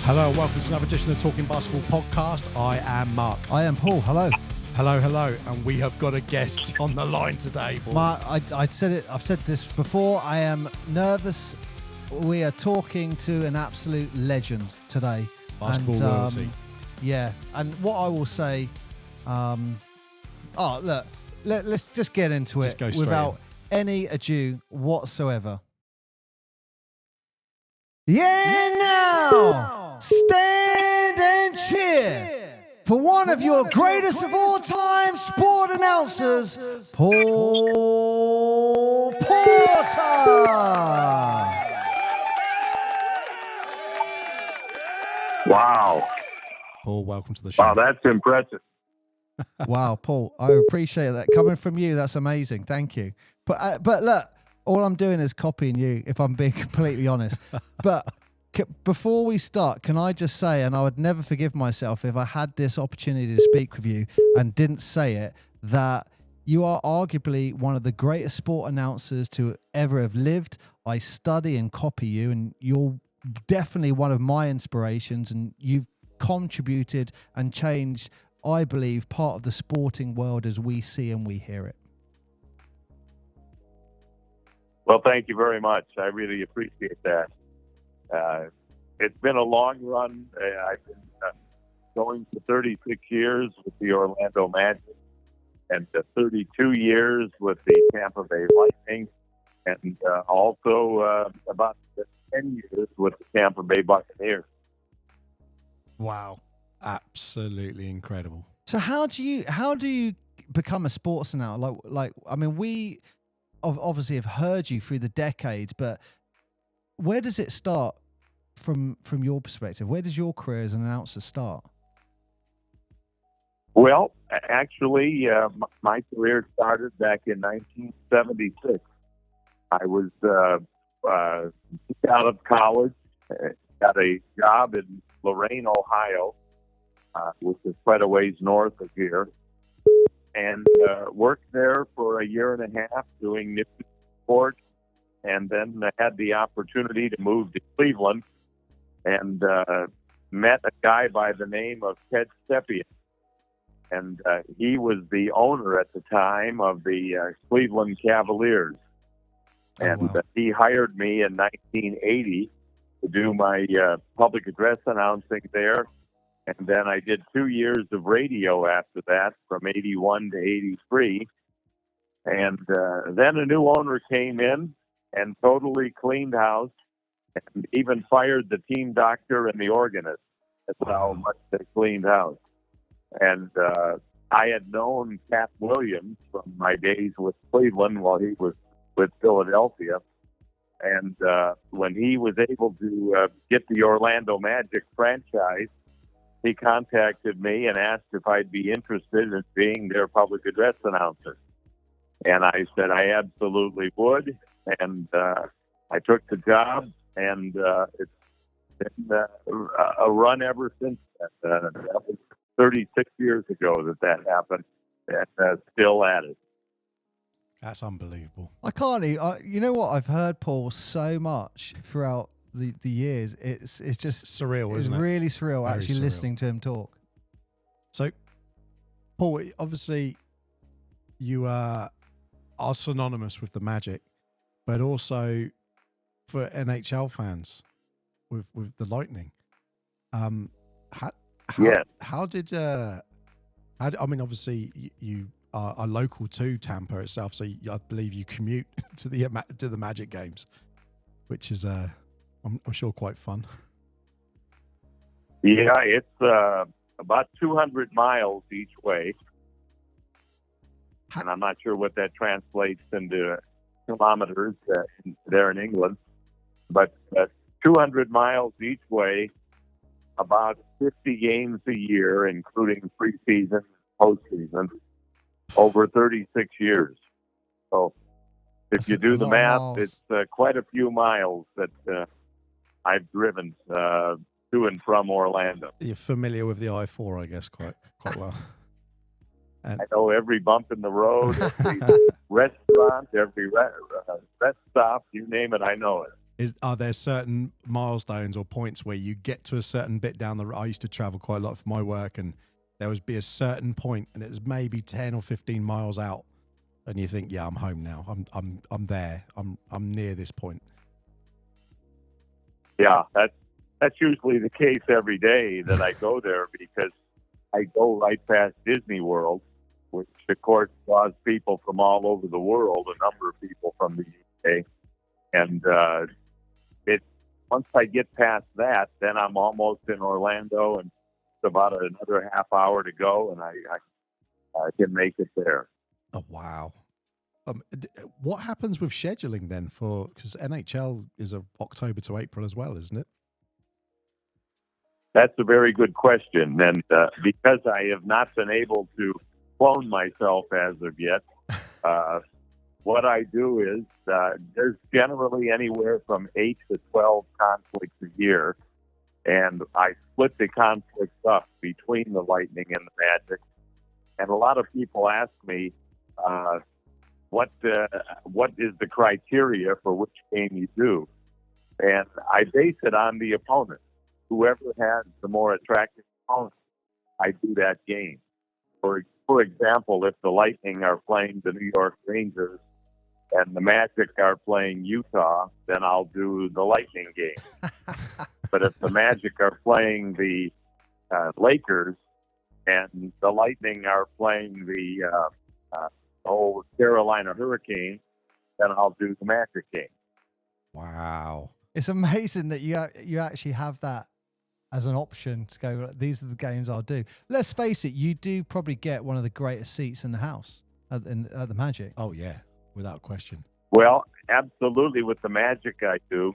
Hello, welcome to another edition of the Talking Basketball podcast. I am Mark. I am Paul. Hello. Hello, and we have got a guest on the line today, Paul. Mark, I've said this before. I am nervous. We are talking to an absolute legend today. Basketball royalty. Yeah, and what I will say, let's just get into Just it go straight without any ado whatsoever. Yeah, now stand and cheer for one of your greatest of all time sport announcers, Paul Porter. Wow. Paul, welcome to the show. Wow, that's impressive. Wow, Paul, I appreciate that. Coming from you, that's amazing. Thank you. But look, all I'm doing is copying you, if I'm being completely honest. But before we start, can I just say, and I would never forgive myself if I had this opportunity to speak with you and didn't say it, that you are arguably one of the greatest sport announcers to ever have lived. I study and copy you, and you're definitely one of my inspirations, and you've contributed and changed, I believe, part of the sporting world as we see and we hear it. Well, thank you very much. I really appreciate that. It's been a long run. I've been going for 36 years with the Orlando Magic and 32 years with the Tampa Bay Lightning, and also about 10 years with the Tampa Bay Buccaneers. Wow, absolutely incredible. So how do you become a sports announcer? We obviously have heard you through the decades, but where does it start from your perspective? Where does your career as an announcer start? Well, actually, my career started back in 1976. I was out of college, got a job in Lorain, Ohio, which is quite a ways north of here, and worked there for a year and a half doing news sports, and then I had the opportunity to move to Cleveland and met a guy by the name of Ted Stepien. And he was the owner at the time of the Cleveland Cavaliers. And he hired me in 1980 to do my public address announcing there. And then I did 2 years of radio after that, from 81 to 83. And then a new owner came in and totally cleaned house and even fired the team doctor and the organist. That's how much they cleaned house. And I had known Pat Williams from my days with Cleveland while he was with Philadelphia. And when he was able to get the Orlando Magic franchise, he contacted me and asked if I'd be interested in being their public address announcer. And I said I absolutely would. And I took the job, and it's been a run ever since then. That was 36 years ago that happened, and still at it. That's unbelievable. I can't. You know what? I've heard Paul so much throughout the years. It's just surreal, isn't it? It's really surreal. Very actually surreal. Listening to him talk. So, Paul, obviously, you are synonymous with the Magic, but also for NHL fans with the Lightning. Obviously you are local to Tampa itself, so I believe you commute to the Magic games, which is I'm sure quite fun. Yeah, it's about 200 miles each way, and I'm not sure what that translates into kilometers there in England, but 200 miles each way, about 50 games a year, including preseason, postseason, over 36 years. So if you do the math, it's quite a few miles that I've driven to and from Orlando. You're familiar with the I-4, I guess, quite well. I know every bump in the road, every restaurant, every rest stop, you name it, I know it. Are there certain milestones or points where you get to a certain bit down the road? I used to travel quite a lot for my work, and there would be a certain point, and it was maybe 10 or 15 miles out, and you think, yeah, I'm home now. I'm there. I'm near this point. Yeah, that's usually the case every day that I go there, because I go right past Disney World, which of course draws people from all over the world, a number of people from the UK. And once I get past that, then I'm almost in Orlando, and it's about another half hour to go, and I can make it there. Oh, wow. What happens with scheduling then because NHL is October to April as well, isn't it? That's a very good question. And because I have not been able to clone myself as of yet, what I do is there's generally anywhere from 8 to 12 conflicts a year, and I split the conflicts up between the Lightning and the Magic. And a lot of people ask me, what is the criteria for which game you do? And I base it on the opponent. Whoever has the more attractive opponent, I do that game. For example, if the Lightning are playing the New York Rangers and the Magic are playing Utah, then I'll do the Lightning game. But if the Magic are playing the Lakers and the Lightning are playing the Carolina Hurricanes, then I'll do the Magic game. Wow. It's amazing that you actually have that as an option to go, these are the games I'll do. Let's face it, you do probably get one of the greatest seats in the house at the Magic. Oh, yeah, without question. Well, absolutely. With the Magic, I do.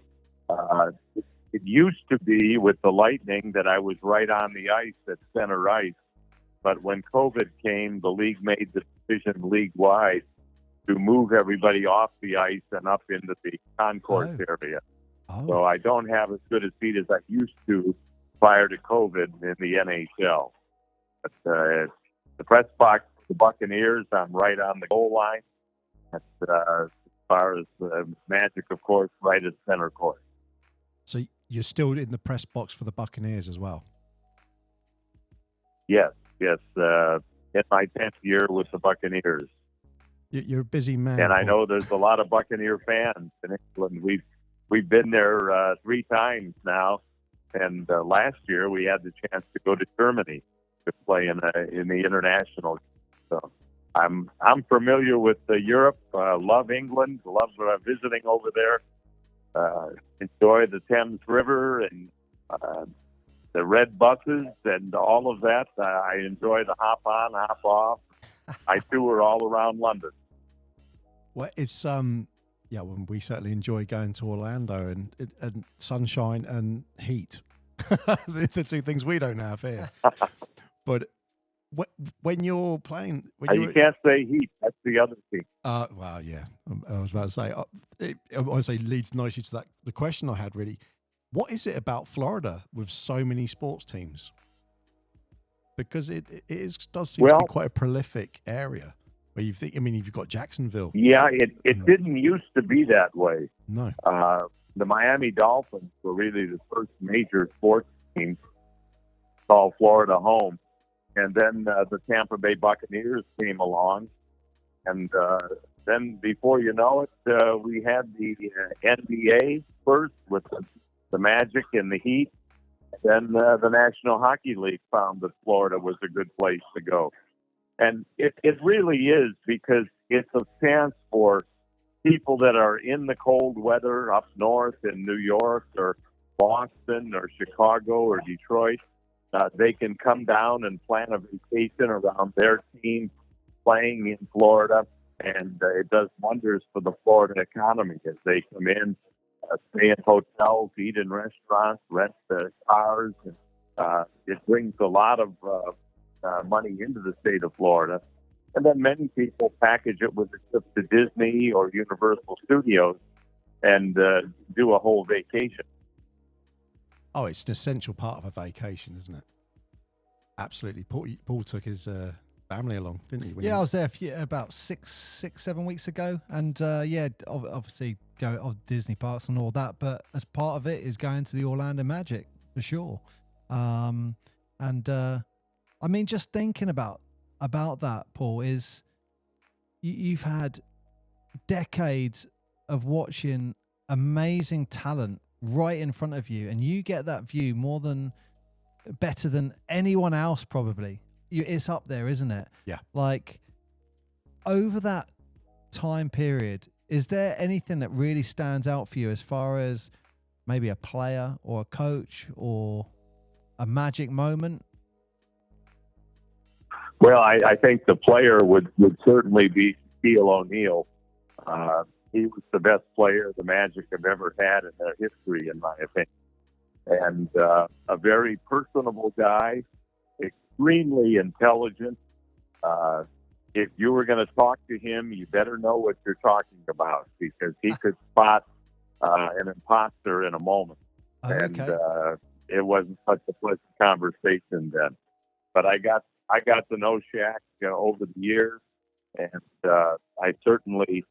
It used to be with the Lightning that I was right on the ice at center ice. But when COVID came, the league made the decision league-wide to move everybody off the ice and up into the concourse area. Oh. So I don't have as good a seat as I used to prior to COVID in the NHL. But the press box, the Buccaneers, I'm right on the goal line. As far as Magic, of course, right at center court. So you're still in the press box for the Buccaneers as well? Yes. In my 10th year with the Buccaneers. You're a busy man. And I Paul. know there's a lot of Buccaneer fans in England. We've been there 3 times now, and last year we had the chance to go to Germany to play in the international. So I'm familiar with Europe. Love England. Love visiting over there. Enjoy the Thames River and the red buses and all of that. I enjoy the hop on, hop off. I tour all around London. Well, it's when we certainly enjoy going to Orlando and sunshine and heat, the 2 things we don't have here. But when you're playing, you can't say heat. That's the other thing. Well, yeah, I was about to say. I want to say leads nicely to the question I had really. What is it about Florida with so many sports teams? Because it does seem to be quite a prolific area. Where you think, you've got Jacksonville. Yeah, it didn't used to be that way. No. The Miami Dolphins were really the first major sports team to call Florida home. And then the Tampa Bay Buccaneers came along. And then before you know it, we had the NBA first with the Magic and the Heat. Then the National Hockey League found that Florida was a good place to go. And it really is, because it's a chance for people that are in the cold weather up north in New York or Boston or Chicago or Detroit. They can come down and plan a vacation around their team playing in Florida. And it does wonders for the Florida economy as they come in, stay in hotels, eat in restaurants, rent cars. It brings a lot of money into the state of Florida. And then many people package it with a trip to Disney or Universal Studios and do a whole vacation. Oh, it's an essential part of a vacation, isn't it? Absolutely. Paul took his family along, didn't he? Yeah, I was there about 7 weeks ago, and obviously go Disney parks and all that. But as part of it is going to the Orlando Magic for sure. I mean, just thinking about that, Paul, is you've had decades of watching amazing talent right in front of you, and you get that view better than anyone else probably. It's up there, isn't it? Yeah. Like, over that time period, is there anything that really stands out for you as far as maybe a player or a coach or a magic moment? Well, I think the player would certainly be Shaquille O'Neal. He was the best player the Magic have ever had in their history, in my opinion. And a very personable guy, extremely intelligent. If you were going to talk to him, you better know what you're talking about, because he could spot an imposter in a moment. Oh, and okay. It wasn't such a pleasant conversation then. But I got to know Shaq over the years, and I certainly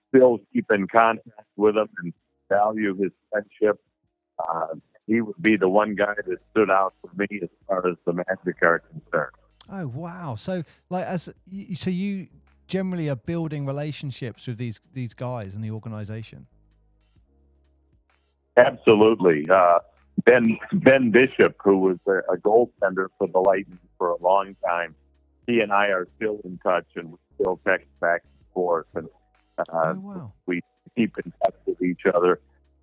still keep in contact with him and value his friendship. He would be the one guy that stood out for me as far as the Magic are concerned. Oh, wow. So, like, so you generally are building relationships with these guys in the organization? Absolutely. Ben Bishop, who was a goaltender for the Lightning for a long time, he and I are still in touch, and we still text back and forth, and Oh, wow. we keep in touch with each other.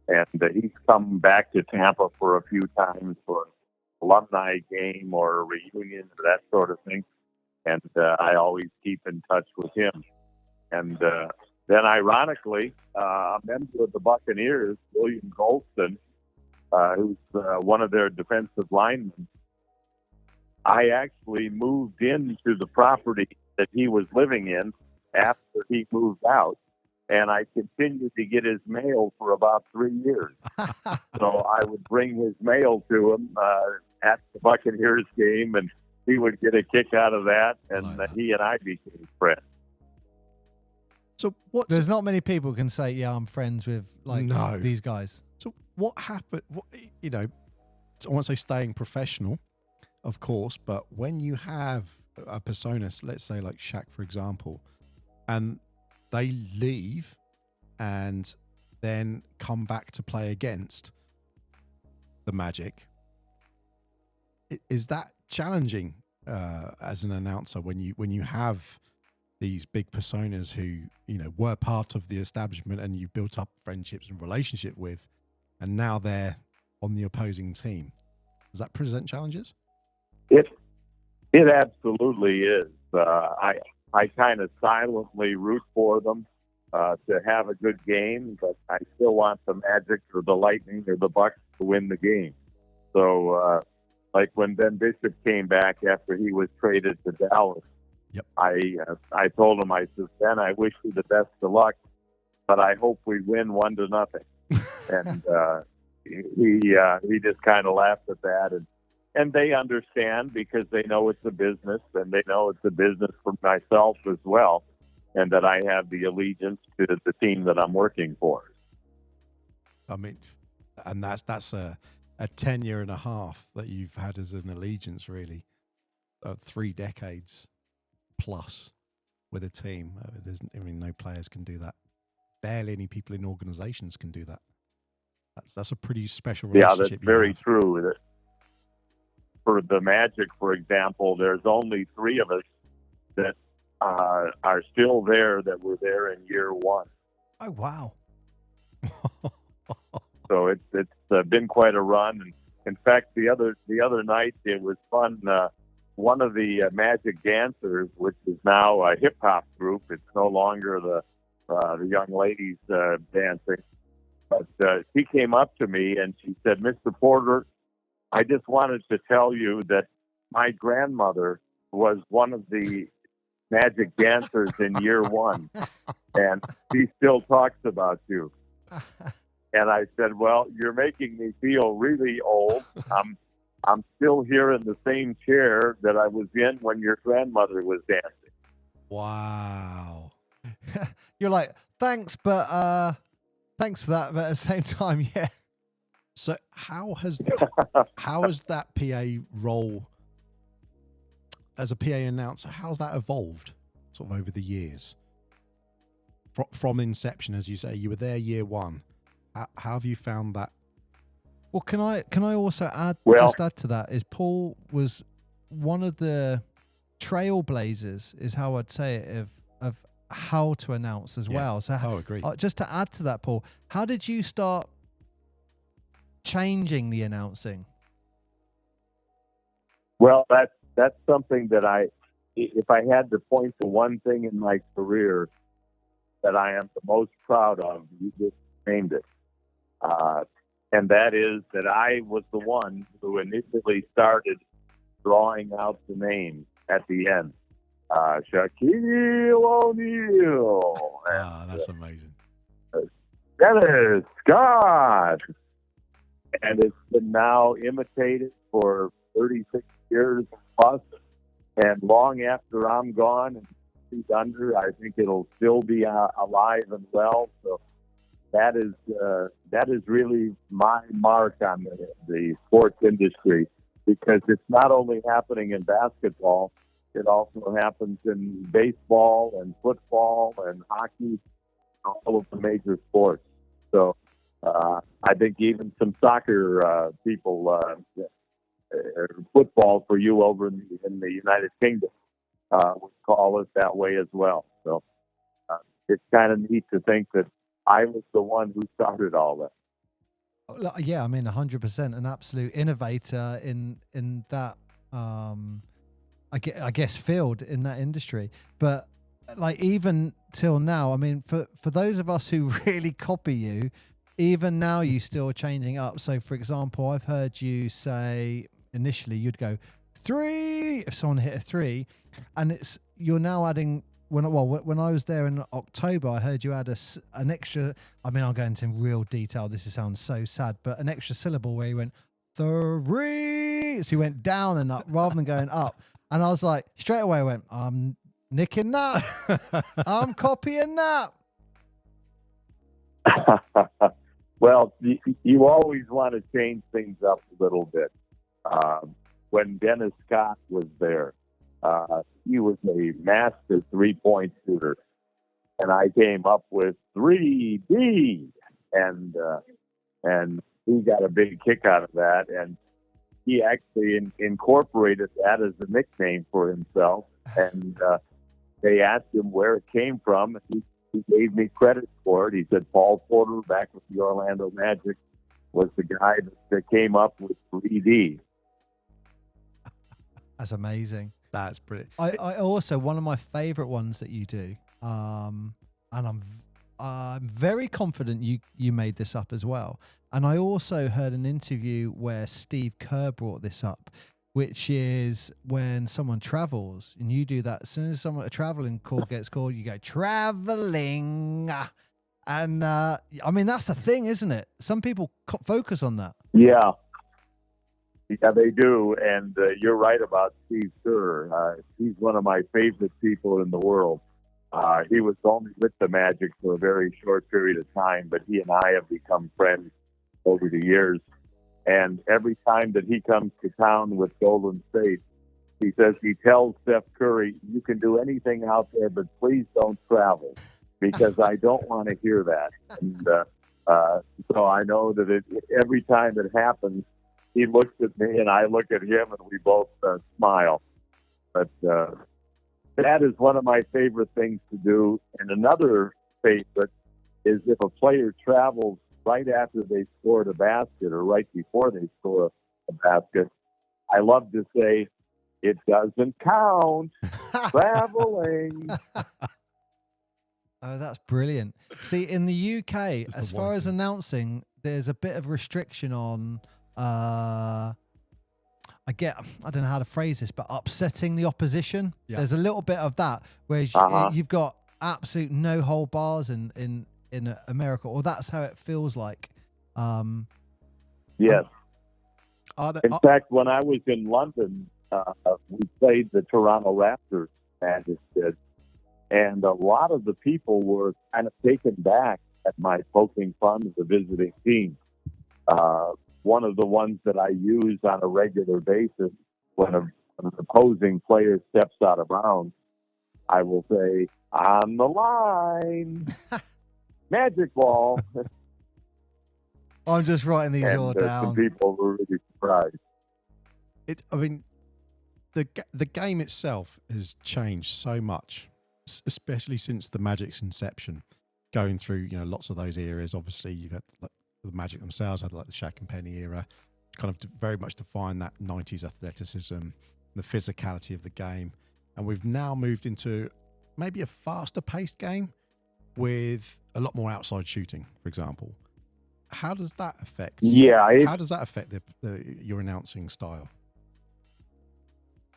And he's come back to Tampa for a few times for an alumni game or a reunion or that sort of thing. And I always keep in touch with him. And then, ironically, a member of the Buccaneers, William Golston, who's one of their defensive linemen, I actually moved into the property that he was living in after he moved out, and I continued to get his mail for about 3 years. So I would bring his mail to him at the Buccaneers game, and he would get a kick out of that, and he and I became friends. So there's not many people who can say, yeah, I'm friends with these guys. So what happened? I won't say staying professional, of course, but when you have a persona, let's say like Shaq, for example, and they leave and then come back to play against the Magic, is that challenging as an announcer when you have these big personas who were part of the establishment and you built up friendships and relationship with, and now they're on the opposing team? Does that present challenges? It absolutely is. I kind of silently root for them to have a good game, but I still want the Magic or the Lightning or the Bucks to win the game. So, like when Ben Bishop came back after he was traded to Dallas, yep. I told him, I said, Ben, I wish you the best of luck, but I hope we win 1-0. And he just kind of laughed at that, and they understand, because they know it's a business, and they know it's a business for myself as well, and that I have the allegiance to the team that I'm working for. I mean, and that's a tenure and a half that you've had as an allegiance, really, 3 decades plus with a team. No players can do that. Barely any people in organizations can do that. That's a pretty special relationship. Yeah, that's very true. For the Magic, for example, there's only 3 of us that are still there that were there in year 1. Oh, wow. So it's been quite a run. And in fact, the other night it was fun. One of the Magic dancers, which is now a hip hop group, it's no longer the young ladies dancing, but she came up to me and she said, "Mr. Porter, I just wanted to tell you that my grandmother was one of the Magic dancers in year 1, and she still talks about you." And I said, well, you're making me feel really old. I'm still here in the same chair that I was in when your grandmother was dancing. Wow. You're like, thanks, but thanks for that. But at the same time, yeah. So how has that PA role as a PA announcer, how's that evolved sort of over the years? From inception, as you say, you were there year one. How have you found that? Well, can I also add to that is Paul was one of the trailblazers, is how I'd say it, of how to announce as well. So agree. Just to add to that, Paul, how did you start changing the announcing? Well, that's something that if I had to point to one thing in my career that I am the most proud of, you just named it. And that is that I was the one who initially started drawing out the names at the end. Shaquille O'Neal. That's amazing. Dennis Scott. And it's been now imitated for 36 years plus. And long after I'm gone and feet under, I think it'll still be alive and well. So that is really my mark on the sports industry, because it's not only happening in basketball, it also happens in baseball and football and hockey, all of the major sports. So I think even some soccer people, football for you over in the United Kingdom, would call it that way as well. So it's kind of neat to think that I was the one who started all that. Yeah, I mean, 100%, an absolute innovator in that, I guess, field, in that industry. But like, even till now, I mean, for those of us who really copy you, even now you still are changing up. So, for example, I've heard you say initially you'd go 3 if someone hit a 3, and you're now adding. When I was there in October, I heard you add an extra. I mean, I'll go into real detail. This sounds so sad, but an extra syllable where you went 3. So you went down and up rather than going up. And I was like, straight away, I went, I'm nicking that. I'm copying that. Well, you always want to change things up a little bit. When Dennis Scott was there, he was a master 3-point shooter, and I came up with 3D, and he got a big kick out of that, and he actually incorporated that as a nickname for himself. And they asked him where it came from, and he gave me credit for it. He said Paul Porter, back with the Orlando Magic, was the guy that came up with 3D. That's amazing. That's brilliant. I also, one of my favorite ones that you do, and I'm very confident you made this up as well. And I also heard an interview where Steve Kerr brought this up, which is when someone travels, and you do that. As soon as a traveling call gets called, you go traveling. And I mean, that's the thing, isn't it? Some people focus on that. Yeah. Yeah, they do, and you're right about Steve Kerr. He's one of my favorite people in the world. He was only with the Magic for a very short period of time, but he and I have become friends over the years. And every time that he comes to town with Golden State, he says he tells Steph Curry, "You can do anything out there, but please don't travel, because I don't want to hear that." And so I know that every time it happens, he looks at me and I look at him, and we both smile. But that is one of my favorite things to do. And another favorite is if a player travels right after they scored a basket or right before they score a basket, I love to say, "It doesn't count, traveling." Oh, that's brilliant. See, in the UK, as far as announcing, there's a bit of restriction on, I don't know how to phrase this, but upsetting the opposition. Yeah. There's a little bit of that, where you've got absolute no hold bars in America, or that's how it feels like Yes. Are there, In fact, when I was in London, we played the Toronto Raptors, Magic did, and a lot of the people were kind of taken back at my poking fun of the visiting team. One of the ones that I use on a regular basis when an opposing player steps out of bounds, I will say, "On the line, magic ball." I'm just writing these all And some down. people were really surprised. I mean, the game itself has changed so much, especially since the Magic's inception. Going through, lots of those eras. Obviously, you've had like the Magic themselves had like the Shaq and Penny era, kind of very much define that 90s athleticism, the physicality of the game, and we've now moved into maybe a faster paced game with a lot more outside shooting, for example. How does that affect? Yeah, how does that affect your announcing style?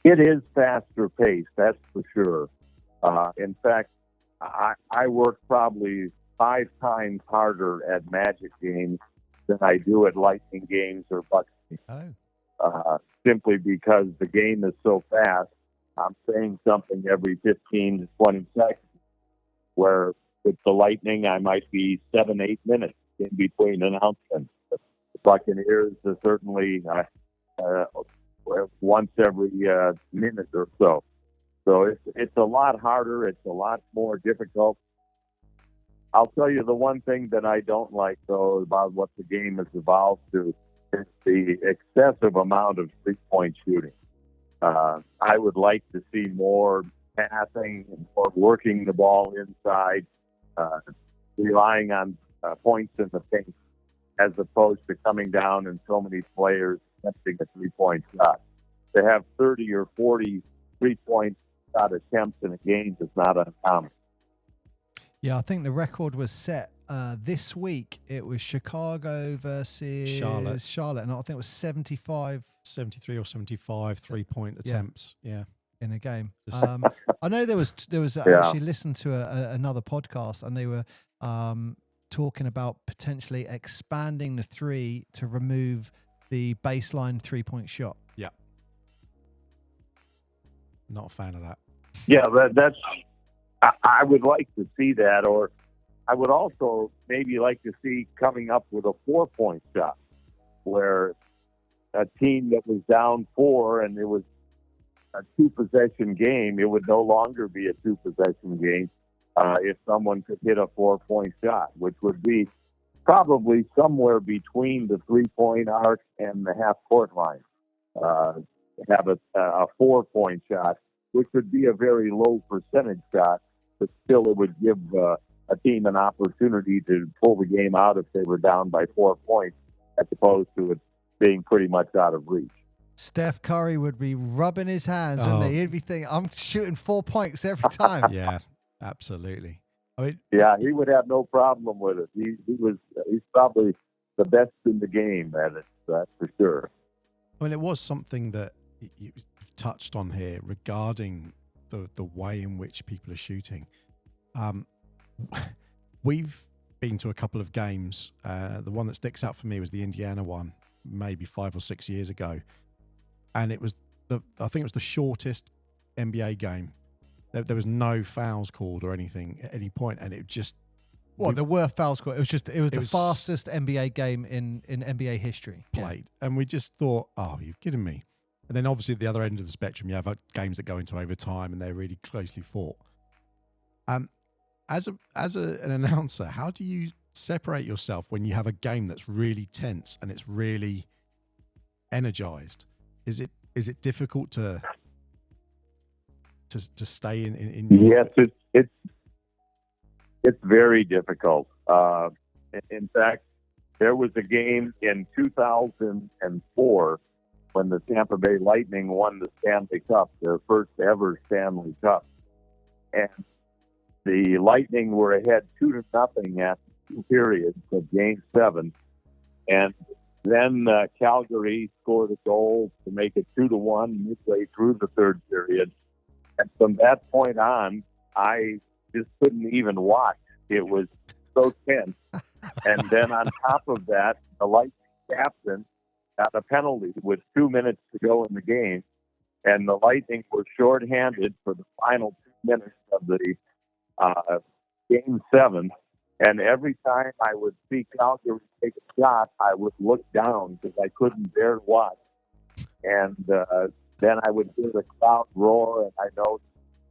it is faster paced, that's for sure. In fact, I work probably 5 times harder at Magic games than I do at Lightning games or Bucks games. Simply because the game is so fast. I'm saying something every 15 to 20 seconds, where with the Lightning, I might be 7-8 minutes in between announcements. The Buccaneers are certainly once every minute or so. So it's a lot harder. It's a lot more difficult. I'll tell you the one thing that I don't like, though, about what the game has evolved to is the excessive amount of three-point shooting. I would like to see more passing and more working the ball inside, relying on points in the paint, as opposed to coming down and so many players attempting a three-point shot. To have 30 or 40 three-point shot attempts in a game is not uncommon. Yeah, I think the record was set this week. It was Chicago versus Charlotte, and I think it was 73 or 75 three-point attempts. Yeah. In a game. I know there was I actually listened to another podcast, and they were talking about potentially expanding the three to remove the baseline three-point shot. Yeah. Not a fan of that. Yeah, that's. I would like to see that, or I would also maybe like to see coming up with a 4-point shot, where a team that was down 4 and it was a 2-possession game, it would no longer be a 2-possession game if someone could hit a 4-point shot, which would be probably somewhere between the 3-point arc and the half-court line. Have a 4-point shot, which would be a very low percentage shot, but still it would give a team an opportunity to pull the game out if they were down by 4 points, as opposed to it being pretty much out of reach. Steph Curry would be rubbing his hands, wouldn't he? He'd be thinking, I'm shooting 4 points every time. Yeah, absolutely. I mean, yeah, he would have no problem with it. He's probably the best in the game at it, that's for sure. I mean, it was something that you touched on here regarding the way in which people are shooting. We've been to a couple of games. The one that sticks out for me was the Indiana one, maybe 5 or 6 years ago, and it was I think it was the shortest NBA game. There was no fouls called or anything at any point, and it just there were fouls called. It was the fastest NBA game in NBA history played, and we just thought, oh, you're kidding me. And then obviously at the other end of the spectrum, you have games that go into overtime and they're really closely fought. As an announcer, how do you separate yourself when you have a game that's really tense and it's really energized? Is it difficult to stay in Yes, it's very difficult. In fact, there was a game in 2004 when the Tampa Bay Lightning won the Stanley Cup, their first ever Stanley Cup. And the Lightning were ahead 2-0 after 2 periods of Game 7. And then Calgary scored a goal to make it 2-1 midway through the 3rd period. And from that point on, I just couldn't even watch. It was so tense. And then on top of that, the Lightning captain got a penalty with 2 minutes to go in the game, and the Lightning were shorthanded for the final 2 minutes of the Game 7. And every time I would see Calgary take a shot, I would look down because I couldn't bear to watch. And then I would hear the crowd roar, and I know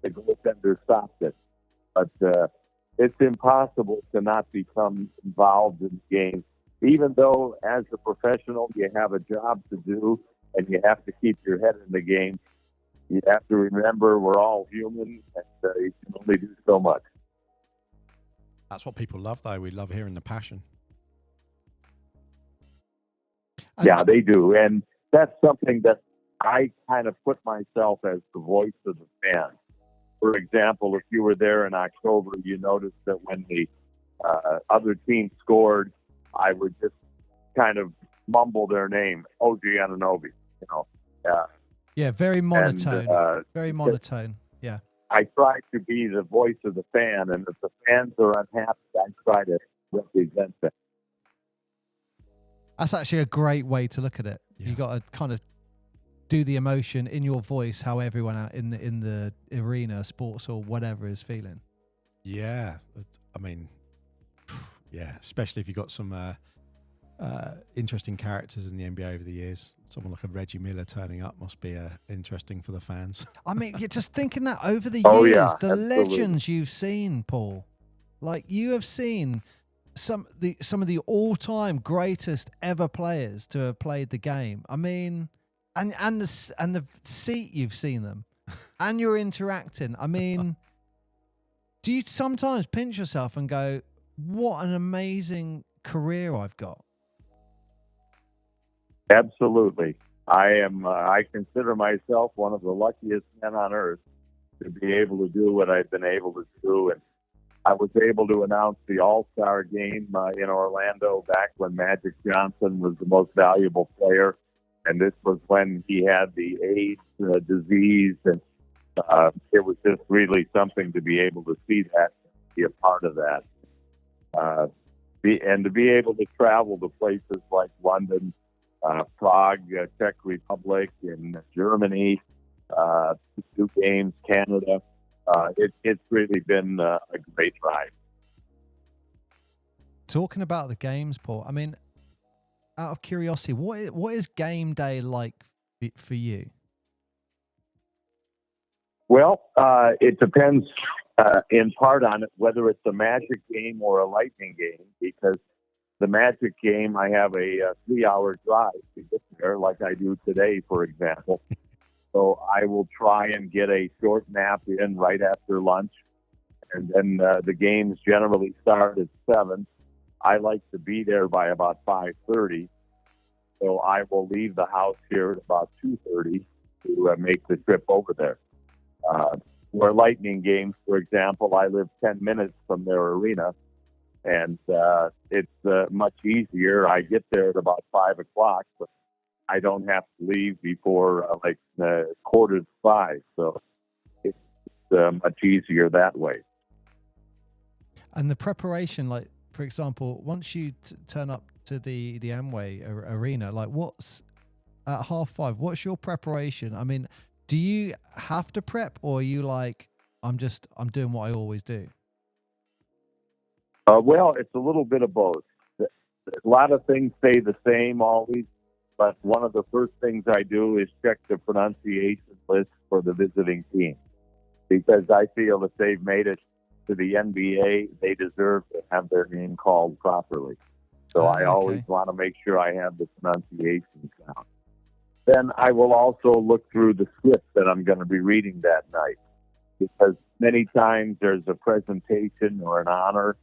the goaltender stopped it. But it's impossible to not become involved in the game. Even though, as a professional, you have a job to do and you have to keep your head in the game, you have to remember we're all human and you can only do so much. That's what people love, though. We love hearing the passion. Yeah, they do. And that's something that I kind of put myself as the voice of the fan. For example, if you were there in October, you noticed that when the other team scored, I would just kind of mumble their name, OG Anunoby, you know. Yeah, very monotone. And, very monotone. Yeah. I try to be the voice of the fan, and if the fans are unhappy, I try to represent them. That's actually a great way to look at it. Yeah. You got to kind of do the emotion in your voice, how everyone out in the arena, sports or whatever is feeling. Yeah, I mean, yeah, especially if you've got some interesting characters in the NBA over the years. Someone like a Reggie Miller turning up must be interesting for the fans. I mean, you're just thinking that over the Oh, years, yeah, the absolutely. legends you've seen, Paul, like you have seen some of the all-time greatest ever players to have played the game. I mean, and the seat you've seen them, and you're interacting. I mean, do you sometimes pinch yourself and go, "What an amazing career I've got"? Absolutely. I consider myself one of the luckiest men on earth to be able to do what I've been able to do. And I was able to announce the All-Star game in Orlando back when Magic Johnson was the most valuable player. And this was when he had the AIDS disease. And it was just really something to be able to see that, be a part of that. And to be able to travel to places like London, Prague, Czech Republic, in Germany, 2 games, Canada. It's really been a great ride. Talking about the games, Paul, I mean, out of curiosity, what is game day like for you? Well, it depends in part on whether it's a Magic game or a Lightning game, because the Magic game, I have a 3-hour drive to get there, like I do today, for example. So I will try and get a short nap in right after lunch. And then the games generally start at 7. I like to be there by about 5:30. So I will leave the house here at about 2:30 to make the trip over there. For Lightning games, for example, I live 10 minutes from their arena, and it's much easier. I get there at about 5 o'clock, but I don't have to leave before 4:45. So it's much easier that way. And the preparation, like, for example, once you turn up to the Amway arena, like what's at 5:30, what's your preparation? I mean, do you have to prep, or are you like, I'm doing what I always do? Well, it's a little bit of both. A lot of things stay the same always, but one of the first things I do is check the pronunciation list for the visiting team, because I feel if they've made it to the NBA, they deserve to have their name called properly. So I always want to make sure I have the pronunciations down. Then I will also look through the script that I'm going to be reading that night, because many times there's a presentation or an honor,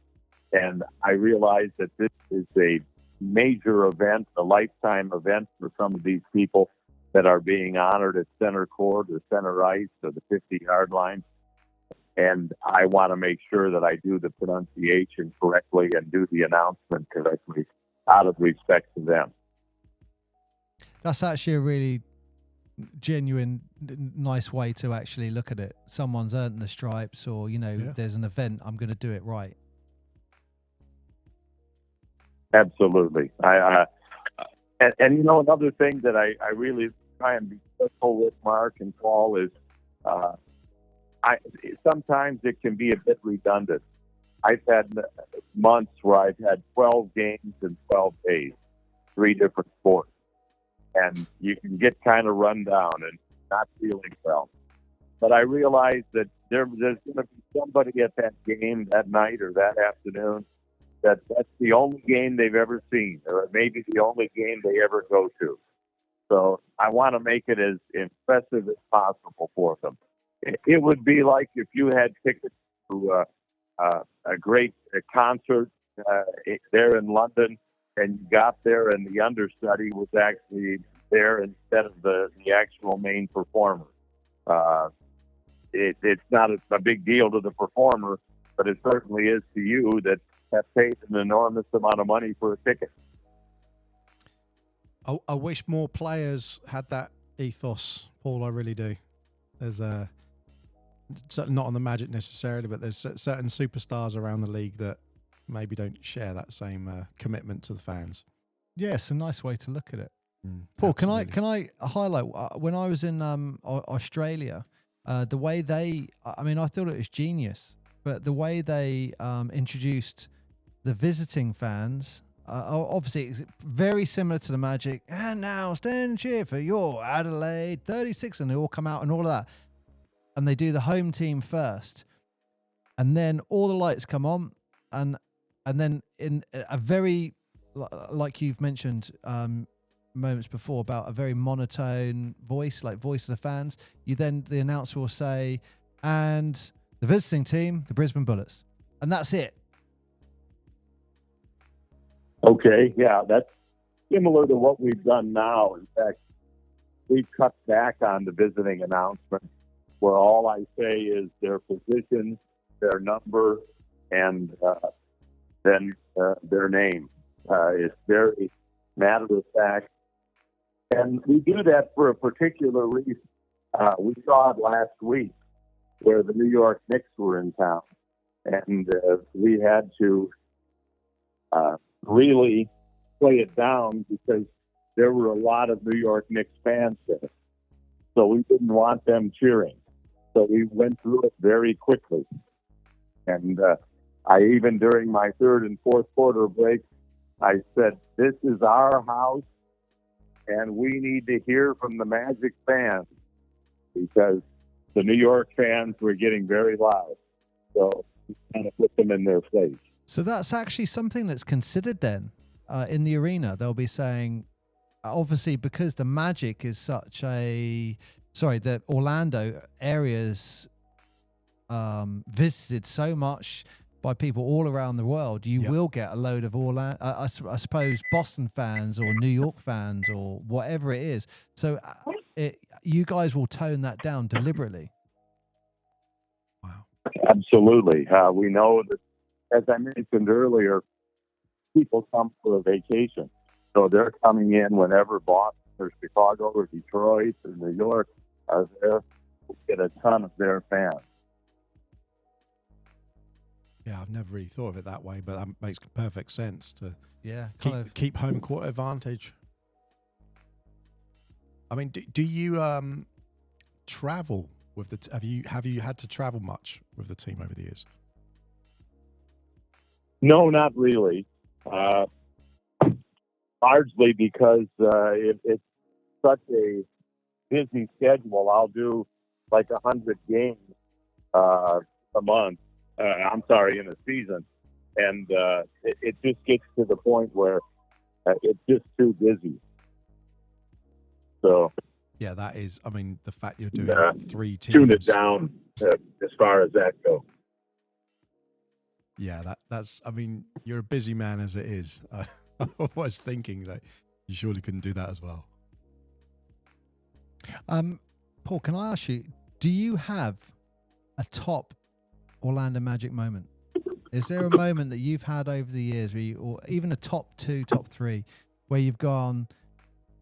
and I realize that this is a major event, a lifetime event for some of these people that are being honored at center court or center ice or the 50-yard line. And I want to make sure that I do the pronunciation correctly and do the announcement correctly out of respect to them. That's actually a really genuine, nice way to actually look at it. Someone's earned the stripes, or, there's an event, I'm going to do it right. Absolutely. And you know, another thing that I really try and be careful with, Mark and Paul, is sometimes it can be a bit redundant. I've had months where I've had 12 games in 12 days, 3 different sports, and you can get kind of run down and not feeling well. But I realized that there's going to be somebody at that game that night or that afternoon that's the only game they've ever seen, or maybe the only game they ever go to. So I want to make it as impressive as possible for them. It would be like if you had tickets to a great concert there in London, and you got there and the understudy was actually there instead of the actual main performer. It's not a big deal to the performer, but it certainly is to you that have paid an enormous amount of money for a ticket. I wish more players had that ethos, Paul. I really do. There's not on the Magic necessarily, but there's certain superstars around the league that maybe don't share that same commitment to the fans. Yeah, it's a nice way to look at it. Paul, can I highlight when I was in Australia, the way they, I mean, I thought it was genius, but the way they introduced the visiting fans, obviously it's very similar to the Magic. And now stand and cheer for your Adelaide 36, and they all come out and all of that. And they do the home team first, and then all the lights come on, and then in a very, like you've mentioned moments before, about a very monotone voice, like voice of the fans, the announcer will say, and the visiting team, the Brisbane Bullets, and that's it. Okay, yeah, that's similar to what we've done now. In fact, we've cut back on the visiting announcement, where all I say is their position, their number, and then their name. It's very matter of fact. And we do that for a particular reason. We saw it last week where the New York Knicks were in town, and we had to really play it down because there were a lot of New York Knicks fans there. So we didn't want them cheering. So we went through it very quickly. And I even, during my third and fourth quarter break, I said, this is our house, and we need to hear from the Magic fans, because the New York fans were getting very loud. So we kind of put them in their place. So that's actually something that's considered then in the arena. They'll be saying, obviously, because the Magic is such the Orlando areas visited so much by people all around the world, you will get a load of Orlando, I suppose, Boston fans or New York fans or whatever it is. So you guys will tone that down deliberately. Wow. Absolutely. We know that, as I mentioned earlier, people come for a vacation. So they're coming in whenever Boston or Chicago or Detroit or New York are there. We get a ton of their fans. Yeah, I've never really thought of it that way, but that makes perfect sense to keep home court advantage. I mean, do you travel with the have you had to travel much with the team over the years? No, not really. Largely because it's such a busy schedule. I'll do like 100 games a month. In a season, and it just gets to the point where it's just too busy. So yeah, that is. I mean, the fact you're doing 3 teams, tune it down as far as that goes. Yeah, that's. I mean, you're a busy man as it is. I was thinking that you surely couldn't do that as well. Paul, can I ask you? Do you have a top Orlando Magic moment? Is there a moment that you've had over the years where or even a top 2, top 3, where you've gone,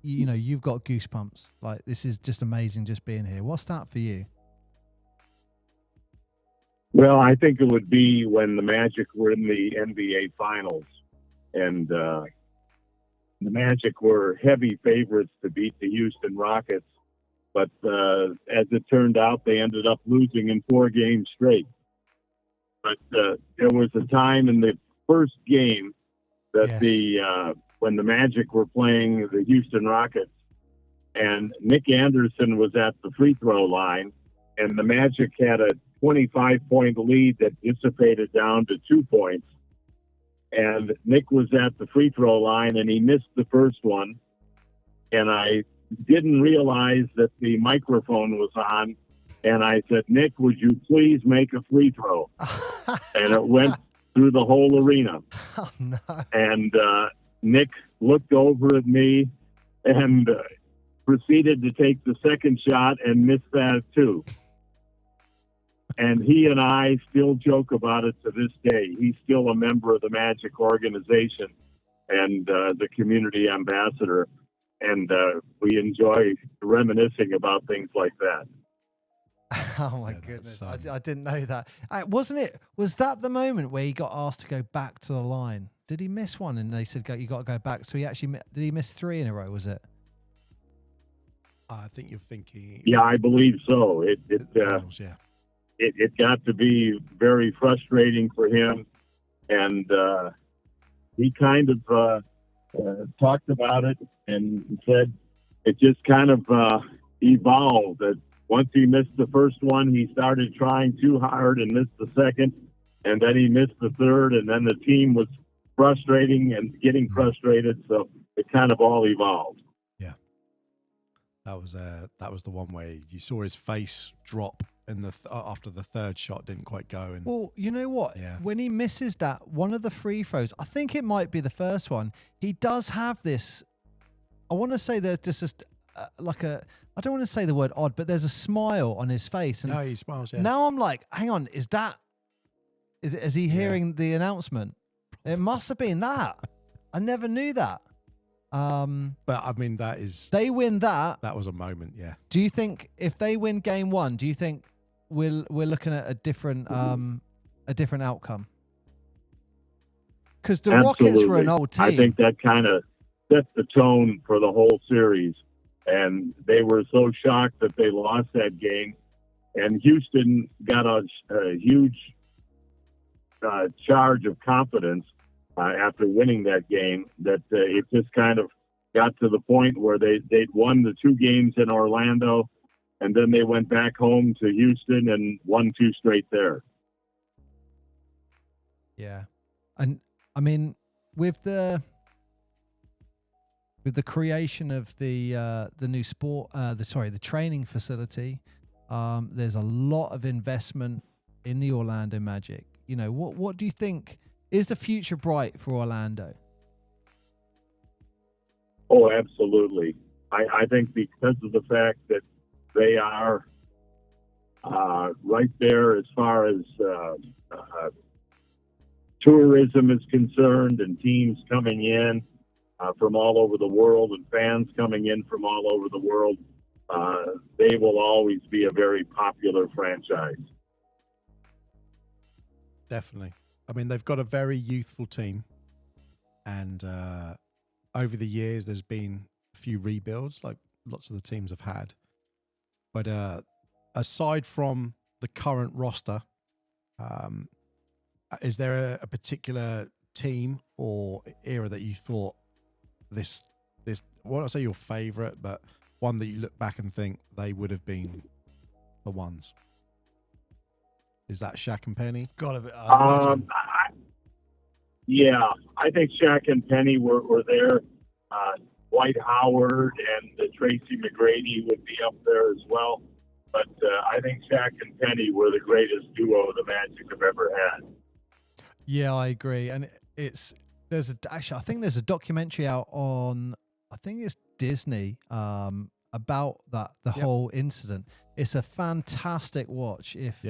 you've got goosebumps, like this is just amazing just being here? What's that for you? Well, I think it would be when the Magic were in the NBA Finals and the Magic were heavy favorites to beat the Houston Rockets. But as it turned out, they ended up losing in 4 games straight. But there was a time in the first game that Yes. when the Magic were playing the Houston Rockets, and Nick Anderson was at the free throw line, and the Magic had a 25-point lead that dissipated down to 2 points. And Nick was at the free throw line, and he missed the first one. And I didn't realize that the microphone was on. And I said, Nick, would you please make a free throw? And it went through the whole arena. Oh, no. And Nick looked over at me and proceeded to take the second shot and missed that too. And he and I still joke about it to this day. He's still a member of the Magic organization and the community ambassador. And we enjoy reminiscing about things like that. Oh my goodness. I didn't know that. Was that the moment where he got asked to go back to the line? Did he miss one? And they said, you got to go back. So did he miss 3 in a row? Was it? I think you're thinking. Yeah, I believe so. It got to be very frustrating for him. And he kind of talked about it and said it just kind of evolved. That once he missed the first one, he started trying too hard and missed the second, and then he missed the third, and then the team was frustrating and getting frustrated, so it kind of all evolved. Yeah, that was the one where you saw his face drop in after the third shot didn't quite go. And well, you know what? Yeah. When he misses that one of the free throws, I think it might be the first one. He does have this. I want to say there's just like a. I don't want to say the word odd, but there's a smile on his face. And no, he smiles. Yeah. now I'm like, hang on, is he hearing the announcement? It must have been that. I never knew that. But I mean, they win that. That was a moment. Yeah. Do you think if they win game 1, do you think we're looking at a different outcome? Because the Rockets were an old team. I think that kind of set the tone for the whole series. And they were so shocked that they lost that game. And Houston got a huge charge of confidence after winning that game, that it just kind of got to the point where they'd won the 2 games in Orlando, and then they went back home to Houston and won 2 straight there. Yeah. And I mean, with the creation of the new the training facility, there's a lot of investment in the Orlando Magic. You know, what do you think is the future bright for Orlando? Oh, absolutely. I think because of the fact that they are right there as far as tourism is concerned, and teams coming in from all over the world and fans coming in from all over the world, they will always be a very popular franchise. Definitely. I mean, they've got a very youthful team, and over the years, there's been a few rebuilds, like lots of the teams have had. But aside from the current roster, is there a particular team or era that you thought this I won't say your favorite, but one that you look back and think they would have been the ones? Is that Shaq and Penny? Gotta be. Yeah, I think Shaq and Penny were there. Dwight Howard and Tracy McGrady would be up there as well. But I think Shaq and Penny were the greatest duo the Magic have ever had. Yeah, I agree. And I think there's a documentary out on, I think it's Disney, about the whole incident. It's a fantastic watch if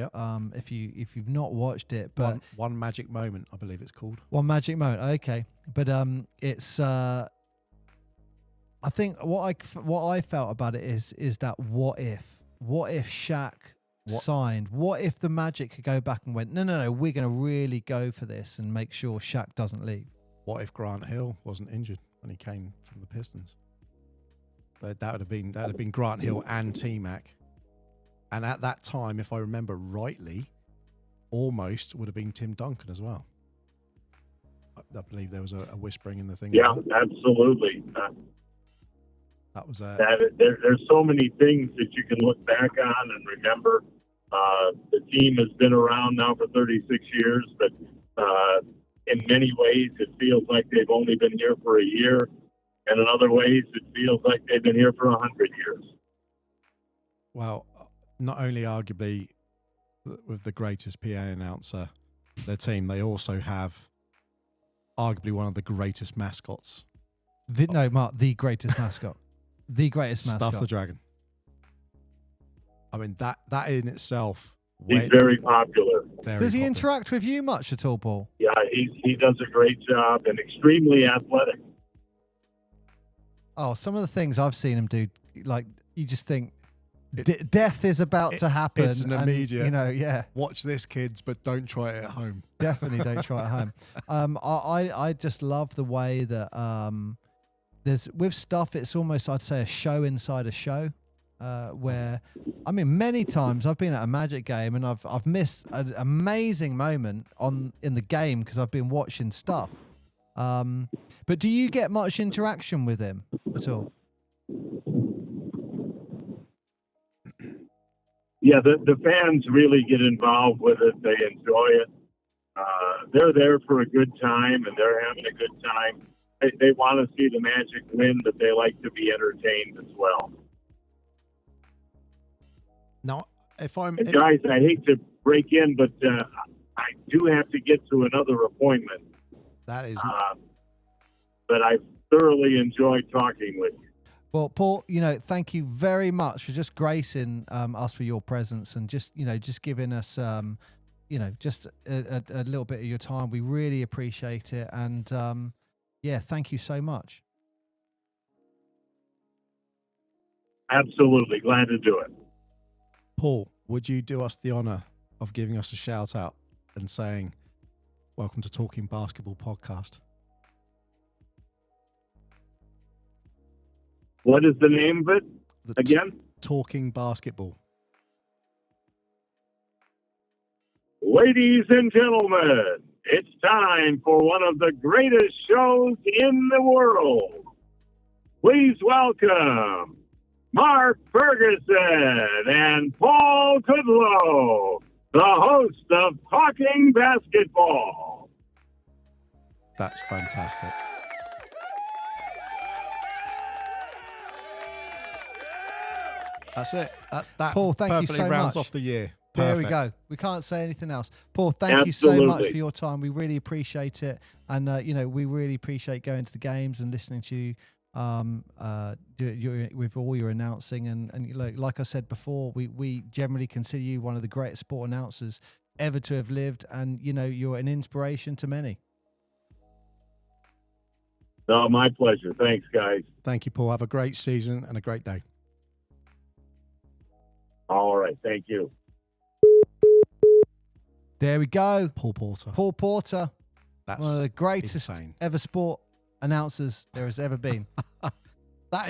you've not watched it. But one Magic Moment, I believe it's called. One Magic Moment. Okay, but it's I think what I felt about it is that what if Shaq signed? What if the Magic could go back and went, no, we're going to really go for this and make sure Shaq doesn't leave? What if Grant Hill wasn't injured when he came from the Pistons? But that would have been Grant Hill and T-Mac. And at that time, if I remember rightly, almost would have been Tim Duncan as well. I believe there was a whispering in the thing. Yeah, absolutely. That was there's so many things that you can look back on and remember. The team has been around now for 36 years, but in many ways it feels like they've only been here for a year, and in other ways it feels like they've been here for 100 years. Well, not only arguably with the greatest PA announcer, their team, they also have arguably one of the greatest mascots. Mark, the greatest mascot. The greatest mascot. Stuff the Dragon. I mean, that in itself. He's very popular. Does he interact with you much at all, Paul? Yeah, he does a great job and extremely athletic. Oh, some of the things I've seen him do, like you just think death is about to happen. It's an immediate, yeah. Watch this, kids, but don't try it at home. Definitely don't try it at home. I just love the way that there's with stuff. It's almost, I'd say, a show inside a show. Where, I mean, many times I've been at a Magic game and I've missed an amazing moment in the game because I've been watching stuff. But do you get much interaction with him at all? Yeah, the fans really get involved with it. They enjoy it. They're there for a good time, and they're having a good time. They want to see the Magic win, but they like to be entertained as well. Now, guys, I hate to break in, but I do have to get to another appointment. That is. But I thoroughly enjoyed talking with you. Well, Paul, thank you very much for just gracing us with your presence and just giving us, just a little bit of your time. We really appreciate it. And thank you so much. Absolutely. Glad to do it. Paul, would you do us the honor of giving us a shout out and saying, welcome to Talking Basketball Podcast? What is the name of it again? Talking Basketball. Ladies and gentlemen, it's time for one of the greatest shows in the world. Please welcome Mark Ferguson and Paul Kudlow, the host of Talking Basketball. That's fantastic. That's it. That Paul, thank you perfectly so rounds much. off the year. There we Perfect. go. We can't say anything else. Paul, thank you so much for your time. We really appreciate it. And, we really appreciate going to the games and listening to you with all your announcing. And like I said before, we generally consider you one of the greatest sport announcers ever to have lived. And, you're an inspiration to many. Oh, my pleasure. Thanks, guys. Thank you, Paul. Have a great season and a great day. All right. Thank you. There we go. Paul Porter. Paul Porter. That's one of the greatest insane. ever sport announcers there has ever been.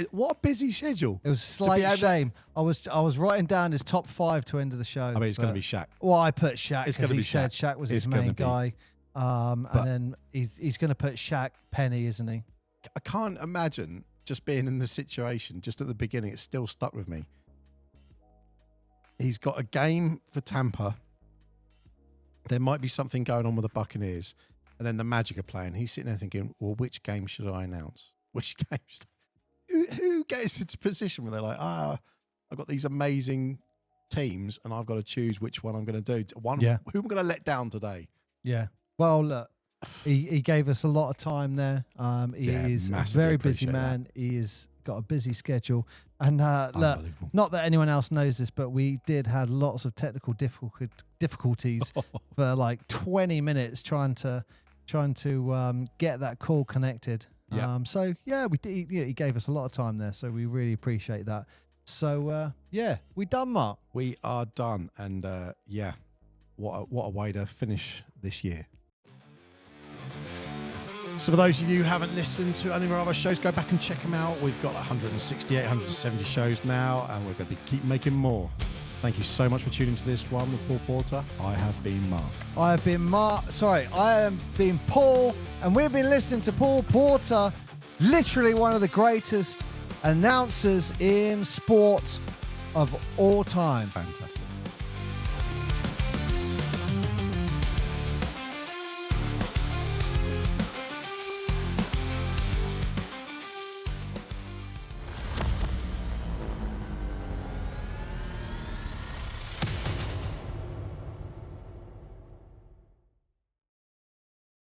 What a busy schedule. It was a slight shame. I was writing down his top 5 to end of the show. I mean, it's going to be Shaq. Well, I put Shaq It's going to be said Shaq. Shaq was his main guy. And then he's going to put Shaq Penny, isn't he? I can't imagine just being in the situation just at the beginning. It's still stuck with me. He's got a game for Tampa. There might be something going on with the Buccaneers. And then the Magic are playing. He's sitting there thinking, well, which game should I announce? Which game should who gets into a position where they're like, I've got these amazing teams and I've got to choose which one I'm going to do. Who I'm going to let down today? Yeah. Well, look, he gave us a lot of time there. He is a very busy man. He has got a busy schedule. And look, not that anyone else knows this, but we did have lots of technical difficulties for like 20 minutes trying to get that call connected. So yeah, he gave us a lot of time there, so we really appreciate that. So we done, Mark. We are done, and what a way to finish this year. So for those of you who haven't listened to any of our other shows, go back and check them out. We've got 168, 170 shows now, and we're going to keep making more. Thank you so much for tuning to this one with Paul Porter. I have been Mark. I have been I am being Paul, and we've been listening to Paul Porter, literally one of the greatest announcers in sport of all time. Fantastic.